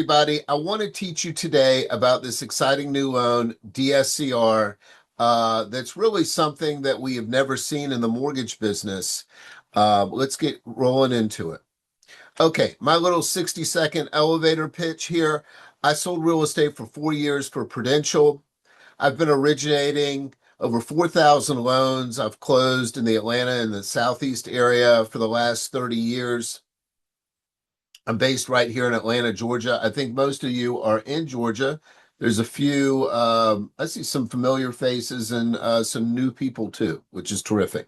Everybody, I want to teach you today about this exciting new loan, DSCR, that's really something that we have never seen in the mortgage business. Let's get rolling into it. Okay, my little 60-second elevator pitch here. I sold real estate for 4 years for Prudential. I've been originating over 4,000 loans. I've closed in the Atlanta and the Southeast area for the last 30 years. I'm based right here in Atlanta, Georgia. I think most of you are in Georgia. There's a few, I see some familiar faces and some new people too, which is terrific.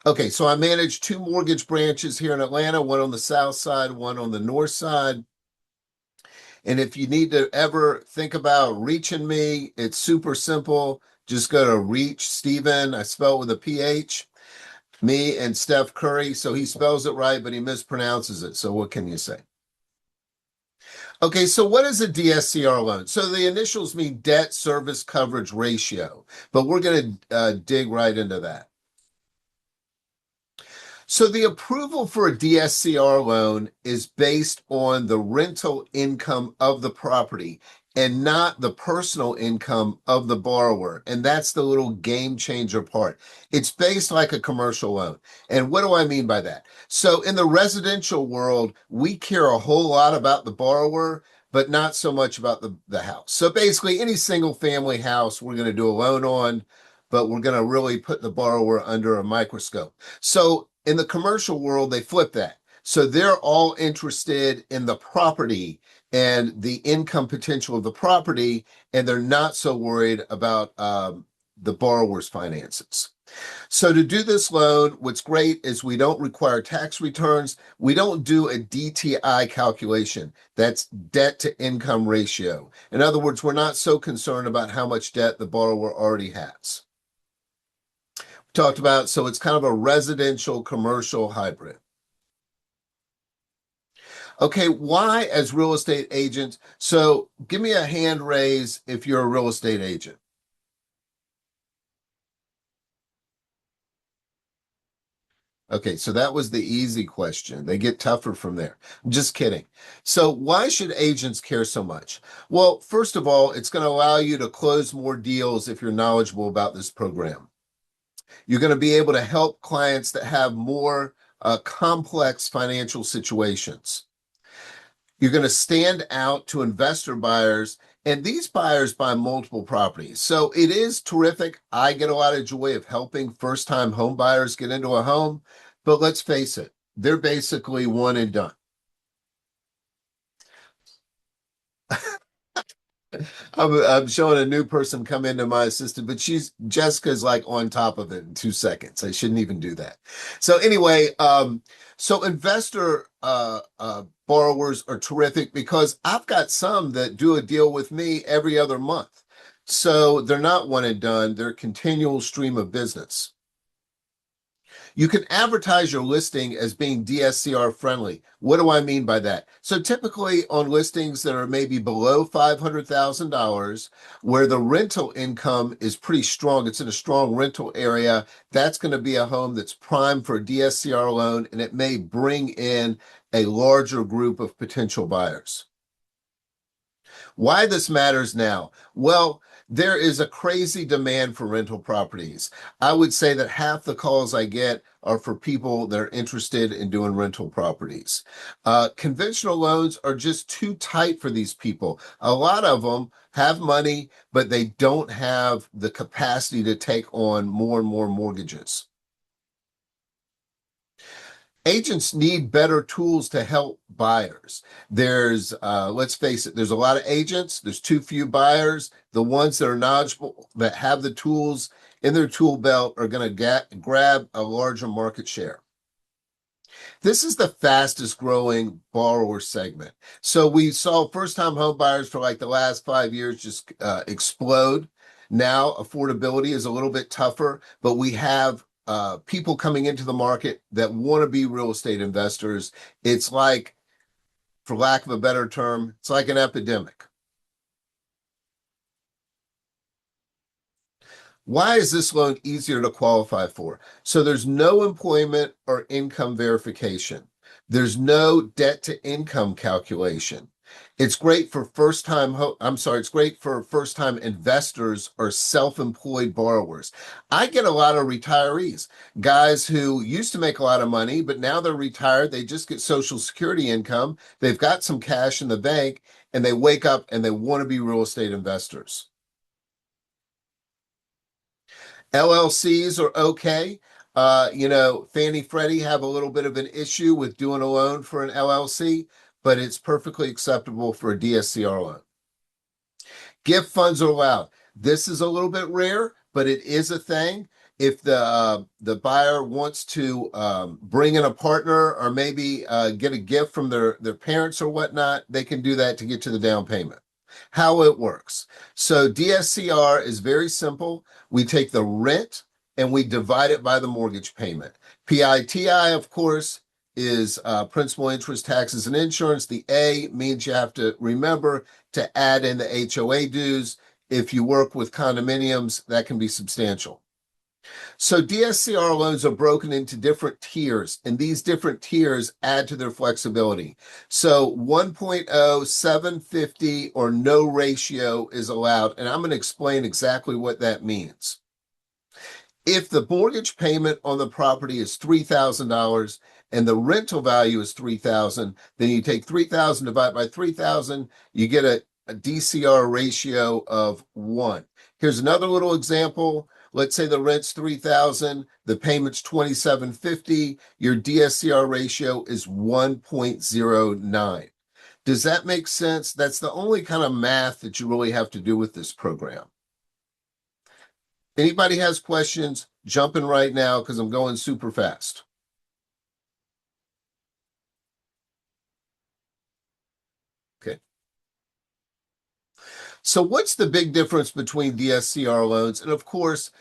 Okay, so I manage two mortgage branches here in Atlanta, one on the south side, one on the north side. And if you need to ever think about reaching me, it's super simple. Just go to reach Stephen. I spell it with a PH. Me and Steph Curry. So he spells it right, but he mispronounces it. So what can you say? Okay, so what is a DSCR loan? So the initials mean debt service coverage ratio, but we're going to dig right into that. So the approval for a DSCR loan is based on the rental income of the property and not the personal income of the borrower. And that's the little game changer part. It's based like a commercial loan. And what do I mean by that? So in the residential world, we care a whole lot about the borrower, but not so much about the house. So basically any single family house, we're going to do a loan on, but we're going to really put the borrower under a microscope. So in the commercial world, they flip that. So they're all interested in the property and the income potential of the property, and they're not so worried about the borrower's finances. So to do this loan, what's great is we don't require tax returns. We don't do a DTI calculation. That's debt to income ratio. In other words, we're not so concerned about how much debt the borrower already has. Talked about, so it's kind of a residential commercial hybrid. Okay, why as real estate agents? So give me a hand raise if you're a real estate agent. Okay, so that was the easy question. They get tougher from there. I'm just kidding. So why should agents care so much? Well, first of all, it's going to allow you to close more deals if you're knowledgeable about this program. You're going to be able to help clients that have more complex financial situations. You're going to stand out to investor buyers, and these buyers buy multiple properties. So it is terrific. I get a lot of joy of helping first-time home buyers get into a home, but let's face it, they're basically one and done. I'm showing a new person come into my assistant, but Jessica's like on top of it in 2 seconds. I shouldn't even do that. So anyway, so investor borrowers are terrific because I've got some that do a deal with me every other month. So they're not one and done. They're a continual stream of business. You can advertise your listing as being DSCR friendly. What do I mean by that? So typically on listings that are maybe below $500,000, where the rental income is pretty strong, it's in a strong rental area, that's going to be a home that's primed for a DSCR loan, and it may bring in a larger group of potential buyers. Why this matters now? Well, there is a crazy demand for rental properties. I would say that half the calls I get are for people that are interested in doing rental properties. Conventional loans are just too tight for these people. A lot of them have money, but they don't have the capacity to take on more and more mortgages. Agents need better tools to help buyers. Let's face it, there's a lot of agents, there's too few buyers. The ones that are knowledgeable, that have the tools in their tool belt are going to grab a larger market share. This is the fastest growing borrower segment. So we saw first-time home buyers for like the last 5 years just explode. Now affordability is a little bit tougher, but we have people coming into the market that want to be real estate investors. It's like, for lack of a better term, it's like an epidemic. Why is this loan easier to qualify for? So there's no employment or income verification. There's no debt to income calculation. It's great for it's great for first-time investors or self-employed borrowers. I get a lot of retirees, guys who used to make a lot of money, but now they're retired. They just get Social Security income. They've got some cash in the bank, and they wake up and they want to be real estate investors. LLCs are okay. Fannie Freddie have a little bit of an issue with doing a loan for an LLC, but it's perfectly acceptable for a DSCR loan. Gift funds are allowed. This is a little bit rare, but it is a thing. If the buyer wants to bring in a partner or maybe get a gift from their parents or whatnot, they can do that to get to the down payment. How it works. So DSCR is very simple. We take the rent and we divide it by the mortgage payment. PITI, of course, is principal, interest, taxes, and insurance. The A means you have to remember to add in the HOA dues. If you work with condominiums, that can be substantial. So DSCR loans are broken into different tiers, and these different tiers add to their flexibility. So 1.0, 750, or no ratio is allowed, and I'm going to explain exactly what that means. If the mortgage payment on the property is $3,000 and the rental value is $3,000, then you take 3,000 divided by 3,000, you get a DCR ratio of 1. Here's another little example. Let's say the rent's 3,000, the payment's 2,750, your DSCR ratio is 1.09. Does that make sense? That's the only kind of math that you really have to do with this program. Anybody has questions, jump in right now because I'm going super fast. Okay. So what's the big difference between DSCR loans? And of course,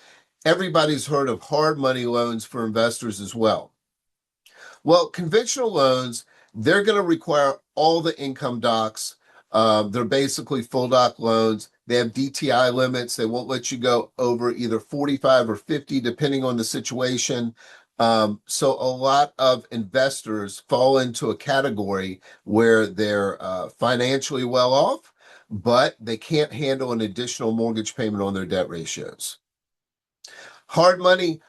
everybody's heard of hard money loans for investors as well. Well, conventional loans, they're going to require all the income docs. They're basically full doc loans. They have DTI limits. They won't let you go over either 45 or 50, depending on the situation. So a lot of investors fall into a category where they're financially well off, but they can't handle an additional mortgage payment on their debt ratios. Hard money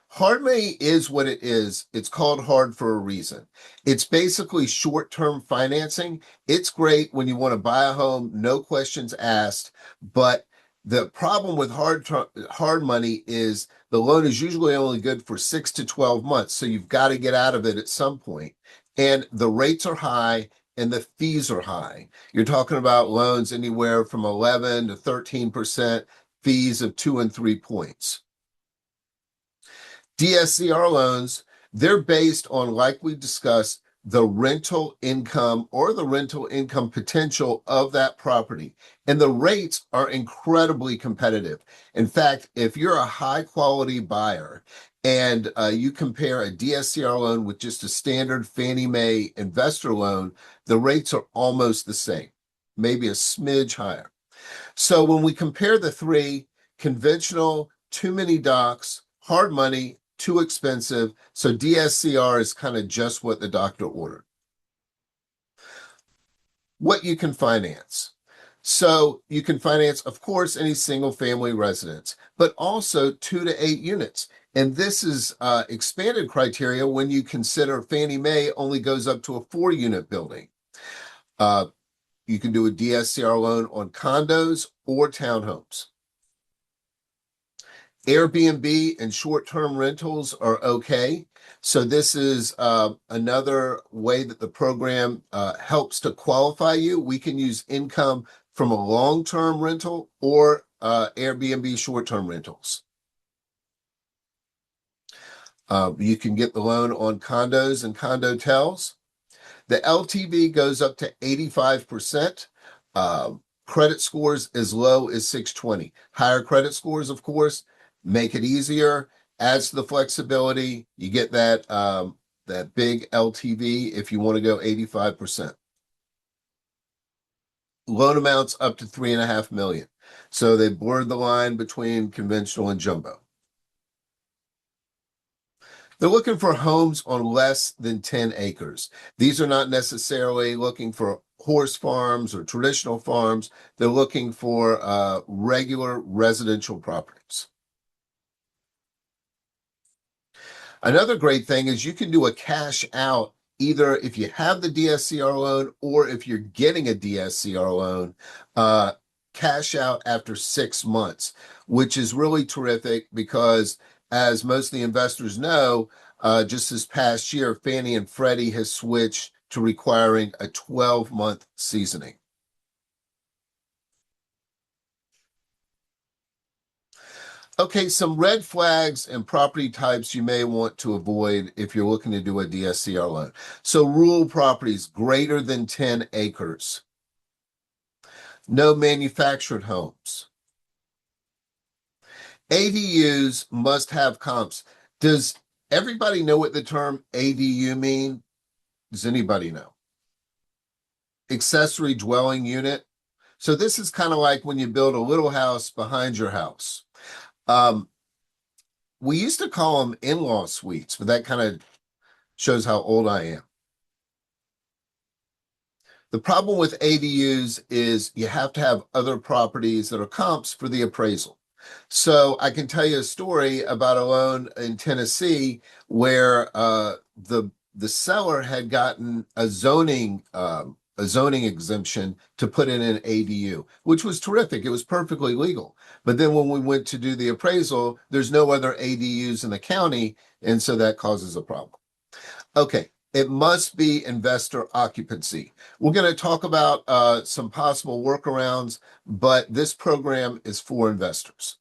is what it is. It's called hard for a reason. It's basically short-term financing. It's great when you want to buy a home, no questions asked. But the problem with hard money is the loan is usually only good for 6 to 12 months. So you've got to get out of it at some point. And the rates are high and the fees are high. You're talking about loans anywhere from 11 to 13%, fees of 2 and 3 points. DSCR loans, they're based on, like we discussed, the rental income or the rental income potential of that property. And the rates are incredibly competitive. In fact, if you're a high quality buyer and you compare a DSCR loan with just a standard Fannie Mae investor loan, the rates are almost the same, maybe a smidge higher. So when we compare the three, conventional, too many docs, hard money, too expensive. So DSCR is kind of just what the doctor ordered. What you can finance. So you can finance, of course, any single family residence, but also 2 to 8 units. And this is expanded criteria when you consider Fannie Mae only goes up to a 4-unit building. You can do a DSCR loan on condos or townhomes. Airbnb and short-term rentals are okay. So this is another way that the program helps to qualify you. We can use income from a long-term rental or Airbnb short-term rentals. You can get the loan on condos and condotels. The LTV goes up to 85%. Credit scores as low as 620. Higher credit scores, of course, make it easier, adds to the flexibility. You get that that big LTV if you want to go 85%. Loan amounts up to 3.5 million. So they blurred the line between conventional and jumbo. They're looking for homes on less than 10 acres. These are not necessarily looking for horse farms or traditional farms. They're looking for regular residential properties. Another great thing is you can do a cash out either if you have the DSCR loan or if you're getting a DSCR loan, uh, cash out after 6 months, which is really terrific because, as most of the investors know, just this past year, Fannie and Freddie has switched to requiring a 12-month seasoning. Okay, some red flags and property types you may want to avoid if you're looking to do a DSCR loan. So rural properties greater than 10 acres. No manufactured homes. ADUs must have comps. Does everybody know what the term ADU mean? Does anybody know? Accessory dwelling unit. So this is kind of like when you build a little house behind your house. Um, we used to call them in-law suites, but that kind of shows how old I am. The problem with ADUs is you have to have other properties that are comps for the appraisal. So I can tell you a story about a loan in Tennessee where the seller had gotten a zoning exemption to put in an ADU, which was terrific. It was perfectly legal. But then when we went to do the appraisal, there's no other ADUs in the county, and so that causes a problem. Okay, it must be investor occupancy. We're going to talk about some possible workarounds, but this program is for investors.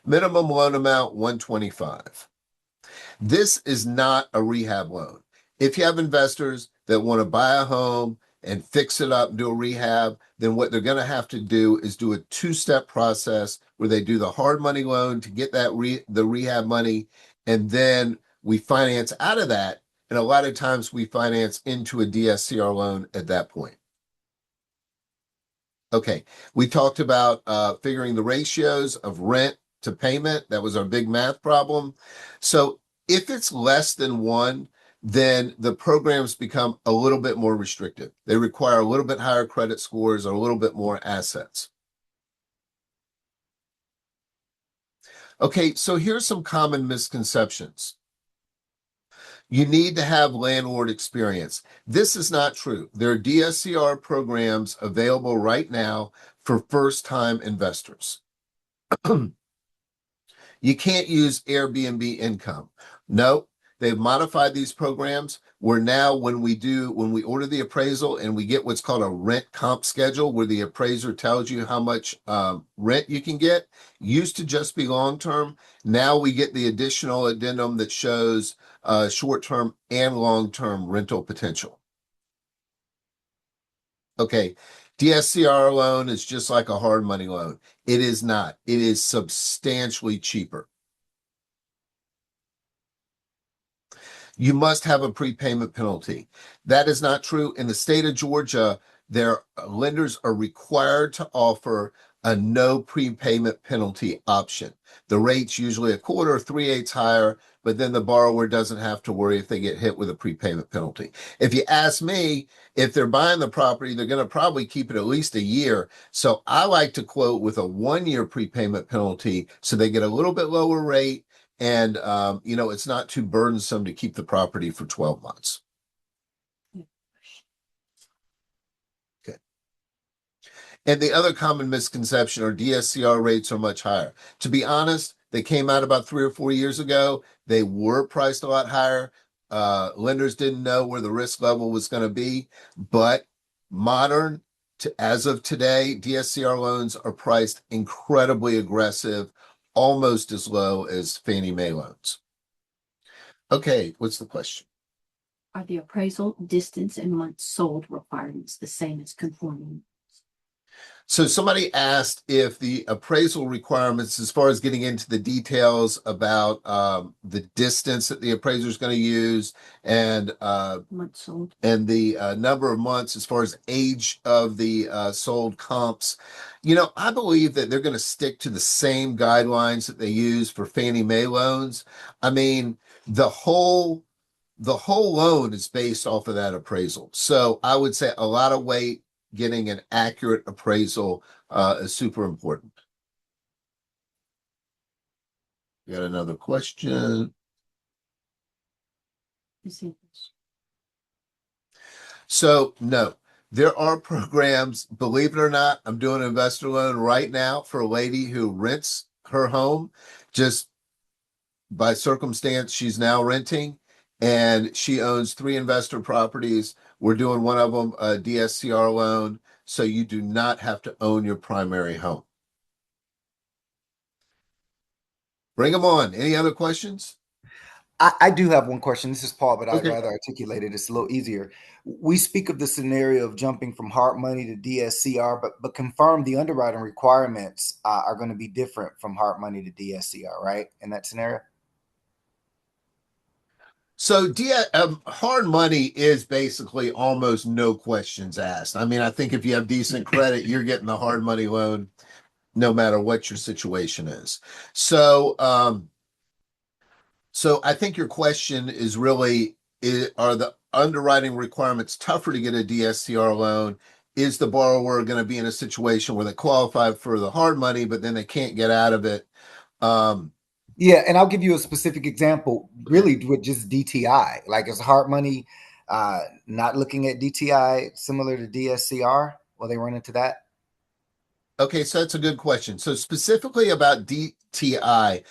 Minimum loan amount 125. This is not a rehab loan. If you have investors that want to buy a home and fix it up and do a rehab, then what they're going to have to do is do a two-step process where they do the hard money loan to get the rehab money, and then we finance out of that. And a lot of times we finance into a DSCR loan at that point. Okay, we talked about figuring the ratios of rent to payment. That was our big math problem. So if it's less than 1, then the programs become a little bit more restrictive. They require a little bit higher credit scores or a little bit more assets. Okay, so here's some common misconceptions. You need to have landlord experience. This is not true. There are DSCR programs available right now for first-time investors. You can't use Airbnb income. No, they've modified these programs where now when we order the appraisal and we get what's called a rent comp schedule where the appraiser tells you how much rent you can get, used to just be long-term. Now we get the additional addendum that shows short-term and long-term rental potential. Okay, DSCR loan is just like a hard money loan. It is not. It is substantially cheaper. You must have a prepayment penalty. That is not true. In the state of Georgia, their lenders are required to offer a no prepayment penalty option. The rate's usually a quarter, 3/8 higher, but then the borrower doesn't have to worry if they get hit with a prepayment penalty. If you ask me, if they're buying the property, they're going to probably keep it at least a year. So I like to quote with a 1-year prepayment penalty so they get a little bit lower rate and it's not too burdensome to keep the property for 12 months. Okay. And the other common misconception are DSCR rates are much higher. To be honest, they came out about 3 or 4 years ago. They were priced a lot higher. Lenders didn't know where the risk level was going to be, but as of today, DSCR loans are priced incredibly aggressive, almost as low as Fannie Mae loans. Okay, what's the question? Are the appraisal, distance, and months sold requirements the same as conforming? So somebody asked if the appraisal requirements, as far as getting into the details about the distance that the appraiser is going to use and Months sold. and the number of months as far as age of the sold comps. I believe that they're going to stick to the same guidelines that they use for Fannie Mae loans. I mean, the whole the whole loan is based off of that appraisal. So I would say a lot of weight, getting an accurate appraisal is super important. Got another question. Is it- So, no, there are programs, believe it or not. I'm doing an investor loan right now for a lady who rents her home. Just by circumstance, she's now renting and she owns three investor properties. We're doing one of them a DSCR loan. So you do not have to own your primary home. Bring them on. Any other questions? I do have one question. This is Paul, but I'd Okay. rather articulate it. It's a little easier. We speak of the scenario of jumping from hard money to DSCR, but confirm the underwriting requirements are going to be different from hard money to DSCR, right? In that scenario? So hard money is basically almost no questions asked. I mean, I think if you have decent credit, you're getting the hard money loan no matter what your situation is. So I think your question is really, are the underwriting requirements tougher to get a DSCR loan? Is the borrower going to be in a situation where they qualify for the hard money, but then they can't get out of it? Um, Yeah, and I'll give you a specific example, really with just DTI. Like is hard money not looking at DTI similar to DSCR? Will they run into that? Okay, so that's a good question. So specifically about DTI,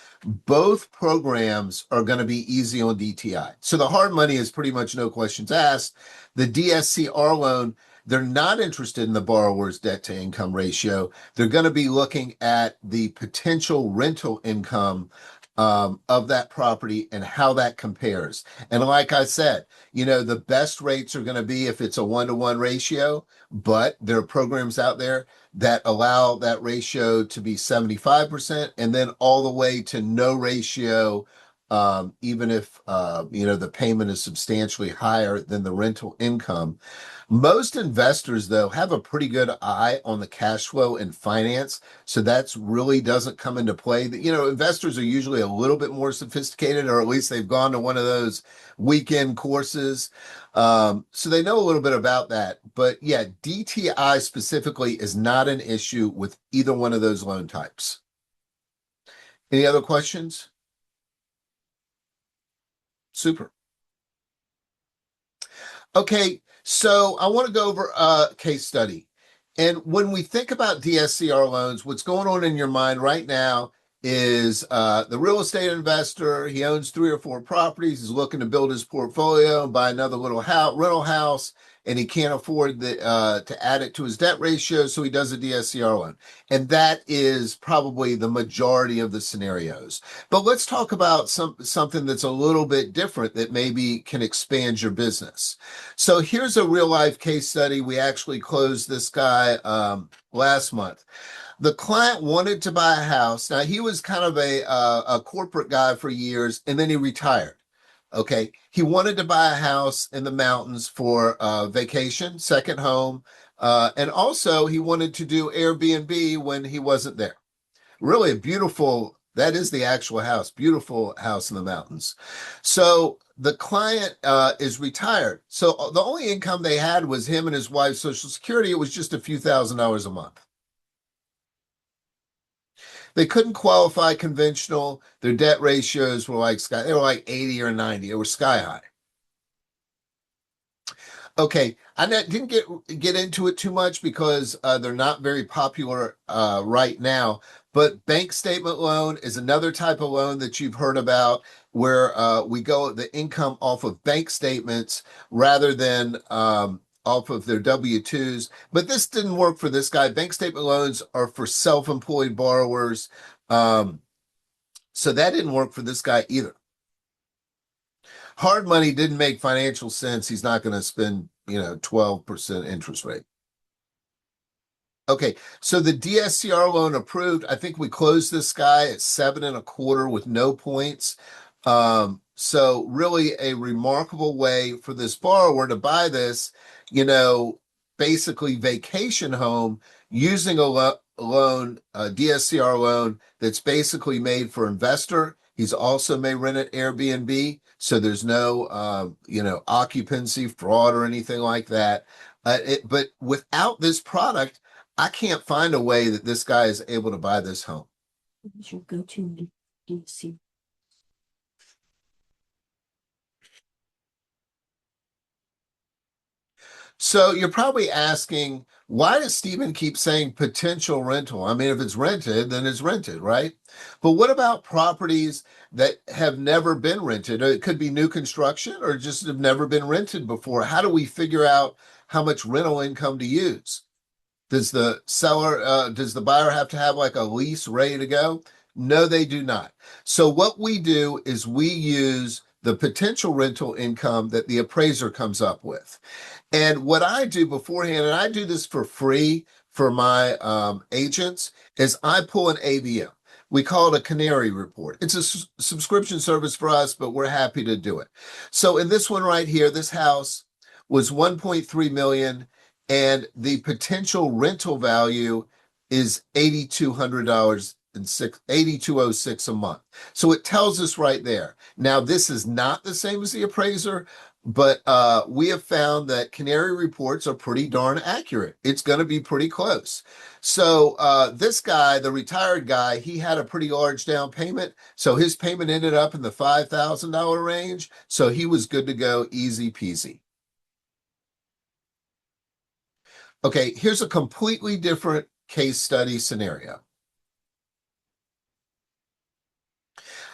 both programs are going to be easy on DTI. So the hard money is pretty much no questions asked. The DSCR loan, they're not interested in the borrower's debt to income ratio. They're going to be looking at the potential rental income of that property and how that compares. And like I said, the best rates are going to be if it's a 1-to-1 ratio, but there are programs out there that allow that ratio to be 75% and then all the way to no ratio, even if the payment is substantially higher than the rental income. Most investors, though, have a pretty good eye on the cash flow and finance, so that's really doesn't come into play. Investors are usually a little bit more sophisticated, or at least they've gone to one of those weekend courses. So they know a little bit about that. But yeah, DTI specifically is not an issue with either one of those loan types. Any other questions? Super. Okay, so I want to go over a case study. And when we think about DSCR loans, what's going on in your mind right now is the real estate investor. He owns 3 or 4 properties. He's looking to build his portfolio and buy another little rental house, and he can't afford to add it to his debt ratio, so he does a DSCR loan. And that is probably the majority of the scenarios. But let's talk about something that's a little bit different that maybe can expand your business. So here's a real life case study. We actually closed this guy last month. The client wanted to buy a house. Now he was kind of a corporate guy for years, and then he retired. Okay, he wanted to buy a house in the mountains for vacation, second home, and also he wanted to do Airbnb when he wasn't there. Really a beautiful, that is the actual house, beautiful house in the mountains. So the client is retired. So the only income they had was him and his wife's Social Security. It was just a few $1,000s a month. They couldn't qualify conventional. Their debt ratios were they were like 80 or 90. They were sky high. Okay, I didn't get into it too much because they're not very popular right now. But bank statement loan is another type of loan that you've heard about, where we go the income off of bank statements rather than off of their W-2s. But this didn't work for this guy. Bank statement loans are for self-employed borrowers, so that didn't work for this guy either. Hard money didn't make financial sense. He's not going to spend 12% interest rate. Okay, so the DSCR loan approved. I think we closed this guy at 7.25 with no points. So really a remarkable way for this borrower to buy this, basically vacation home using a loan, a DSCR loan that's basically made for investor He's also may rent at Airbnb, so there's no, occupancy fraud or anything like that. But without this product, I can't find a way that this guy is able to buy this home. What's your go-to DSCR? So you're probably asking, why does Stephen keep saying potential rental? I mean, if it's rented, then it's rented, right? But what about properties that have never been rented? It could be new construction or just have never been rented before. How do we figure out how much rental income to use? Does does the buyer have to have like a lease ready to go? No, they do not. So what we do is we use the potential rental income that the appraiser comes up with. And what I do beforehand, and I do this for free for my agents, is I pull an AVM. We call it a canary report. It's a subscription service for us, but we're happy to do it. So in this one right here, this house was 1.3 million, and the potential rental value is $8,200 and 8,206 a month. So it tells us right there. Now, this is not the same as the appraiser, but we have found that canary reports are pretty darn accurate. It's going to be pretty close. So this guy, the retired guy, he had a pretty large down payment. So his payment ended up in the $5,000 range. So he was good to go, easy peasy. Okay, here's a completely different case study scenario.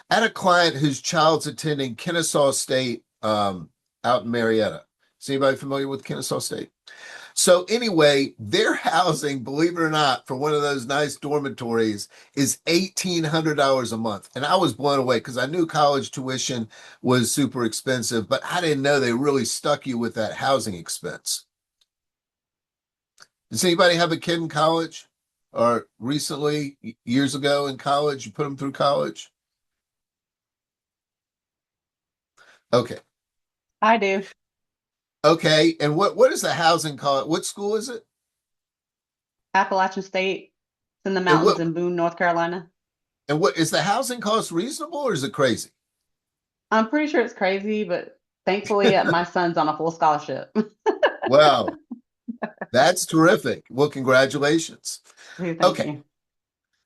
I had a client whose child's attending Kennesaw State out in Marietta. Is anybody familiar with Kennesaw State? So anyway, their housing, believe it or not, for one of those nice dormitories is $1,800 a month. And I was blown away because I knew college tuition was super expensive, but I didn't know they really stuck you with that housing expense. Does anybody have a kid in college or recently, years ago in college, you put them through college? Okay. I do. Okay. And what is the housing called? What school is it? Appalachian State. It's in the And mountains in Boone, North Carolina. what is the housing cost reasonable or is it crazy? I'm pretty sure it's crazy, but thankfully my son's on a full scholarship. Wow, that's terrific. Well, congratulations. Thank Okay. you.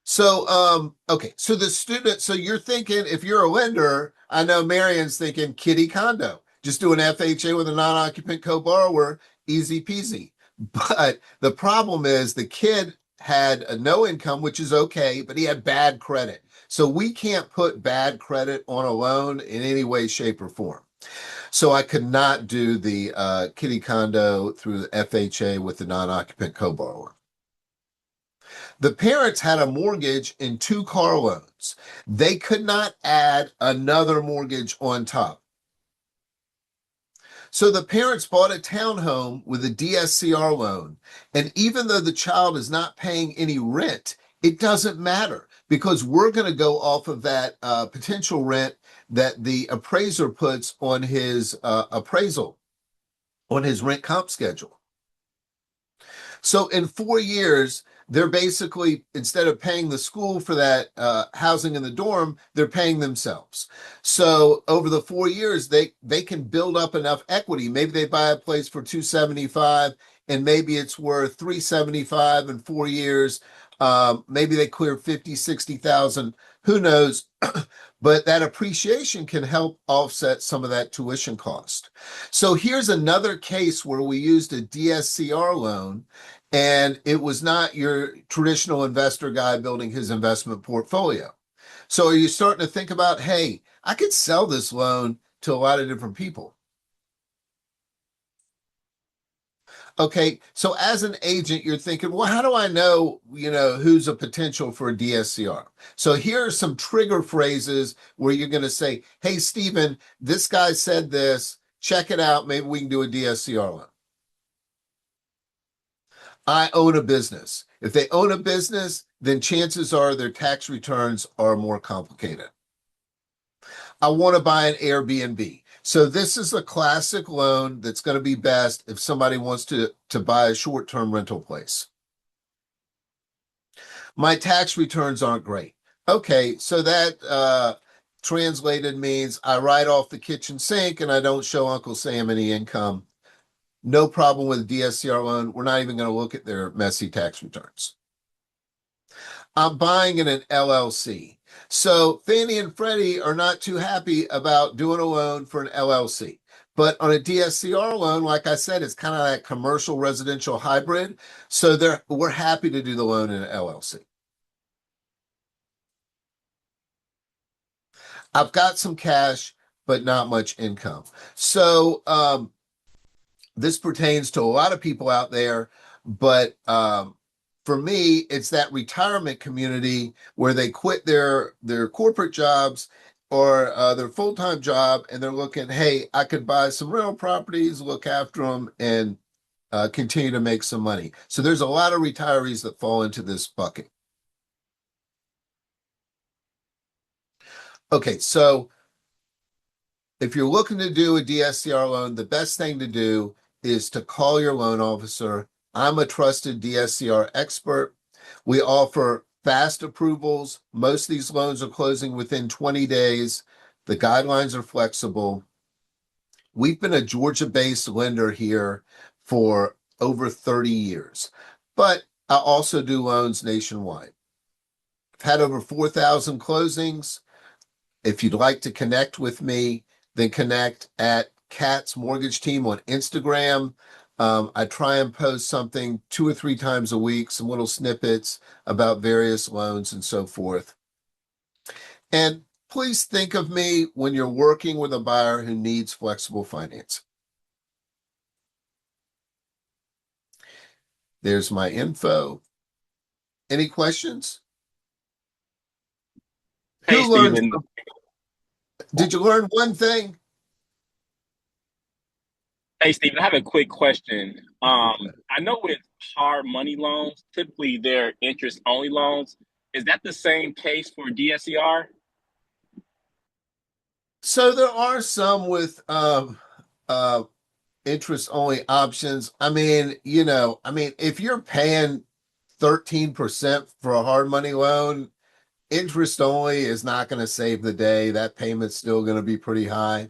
So, so the student, so you're thinking, if you're a lender, I know Marion's thinking kitty condo, just do an FHA with a non-occupant co-borrower, easy peasy. But the problem is the kid had a no income, which is okay, but he had bad credit. So we can't put bad credit on a loan in any way, shape, or form. So I could not do the kitty condo through the FHA with the non-occupant co-borrower. The parents had a mortgage and 2 car loans. They could not add another mortgage on top. So the parents bought a townhome with a DSCR loan. And even though the child is not paying any rent, it doesn't matter because we're going to go off of that potential rent that the appraiser puts on his appraisal, on his rent comp schedule. So in 4 years, they're basically, instead of paying the school for that housing in the dorm, they're paying themselves. So over the 4 years, they can build up enough equity. Maybe they buy a place for $275, and maybe it's worth $375 in 4 years. Maybe they clear 50, 60,000. Who knows? But that appreciation can help offset some of that tuition cost. So here's another case where we used a DSCR loan, and it was not your traditional investor guy building his investment portfolio. So are you starting to think about, hey, I could sell this loan to a lot of different people? Okay, so as an agent, you're thinking, well, how do I know, who's a potential for a DSCR? So here are some trigger phrases where you're going to say, hey, Stephen, this guy said this, check it out, maybe we can do a DSCR loan. I own a business. If they own a business, then chances are their tax returns are more complicated. I want to buy an Airbnb. So this is a classic loan that's going to be best if somebody wants to buy a short-term rental place. My tax returns aren't great. Okay, so that translated means I write off the kitchen sink and I don't show Uncle Sam any income. No problem with a DSCR loan. We're not even going to look at their messy tax returns. I'm buying in an LLC. So Fannie and Freddie are not too happy about doing a loan for an LLC. But on a DSCR loan, like I said, it's kind of that commercial residential hybrid. So we're happy to do the loan in an LLC. I've got some cash, but not much income. So this pertains to a lot of people out there, but for me, it's that retirement community where they quit their corporate jobs or their full-time job, and they're looking, hey, I could buy some rental properties, look after them, and continue to make some money. So there's a lot of retirees that fall into this bucket. Okay, so if you're looking to do a DSCR loan, the best thing to do is to call your loan officer. I'm a trusted DSCR expert. We offer fast approvals. Most of these loans are closing within 20 days. The guidelines are flexible. We've been a Georgia-based lender here for over 30 years, but I also do loans nationwide. I've had over 4,000 closings. If you'd like to connect with me, then connect at Cat's Mortgage Team on Instagram. I try and post something 2 or 3 times a week, some little snippets about various loans and so forth. And please think of me when you're working with a buyer who needs flexible financing. There's my info. Any questions? Hey, Who learned? Stephen. Did you learn one thing? Hey, Stephen, I have a quick question. I know with hard money loans, typically they're interest-only loans. Is that the same case for DSCR? So there are some with interest only options. I mean, if you're paying 13% for a hard money loan, interest only is not going to save the day. That payment's still going to be pretty high.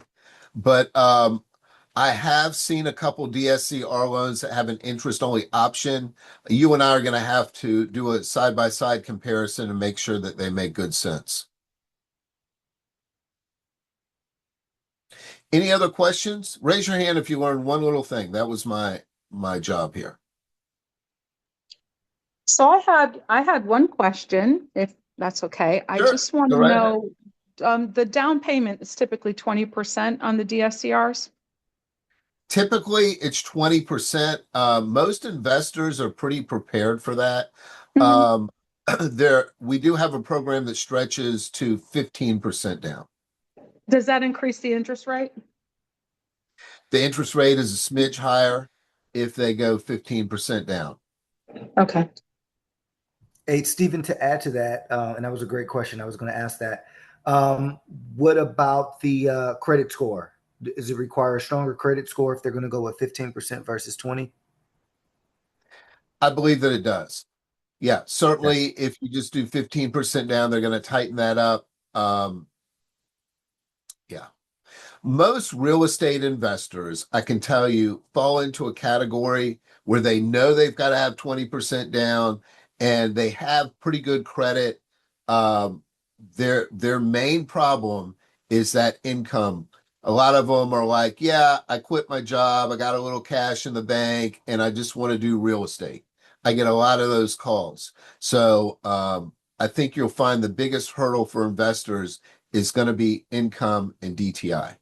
But I have seen a couple DSCR loans that have an interest only option. You and I are going to have to do a side-by-side comparison and make sure that they make good sense. Any other questions? Raise your hand if you learned one little thing. That was my job here. So I had one question, if that's okay. I Sure. just want Go to right ahead. know, the down payment is typically 20% on the DSCRs. Typically, it's 20%. Most investors are pretty prepared for that. Mhm. We do have a program that stretches to 15% down. Does that increase the interest rate? The interest rate is a smidge higher if they go 15% down. Okay. Hey, Stephen, to add to that, and that was a great question. I was going to ask that. What about the credit score? Does it require a stronger credit score if they're going to go with 15% versus 20? I believe that it does. Yeah, Okay. certainly if you just do 15% down, they're going to tighten that up. Yeah. Most real estate investors, I can tell you, fall into a category where they know they've got to have 20% down and they have pretty good credit. Um, their main problem is that income. A lot of them are like, yeah, I quit my job, I got a little cash in the bank, and I just want to do real estate. I get a lot of those calls. So I think you'll find the biggest hurdle for investors is going to be income and DTI.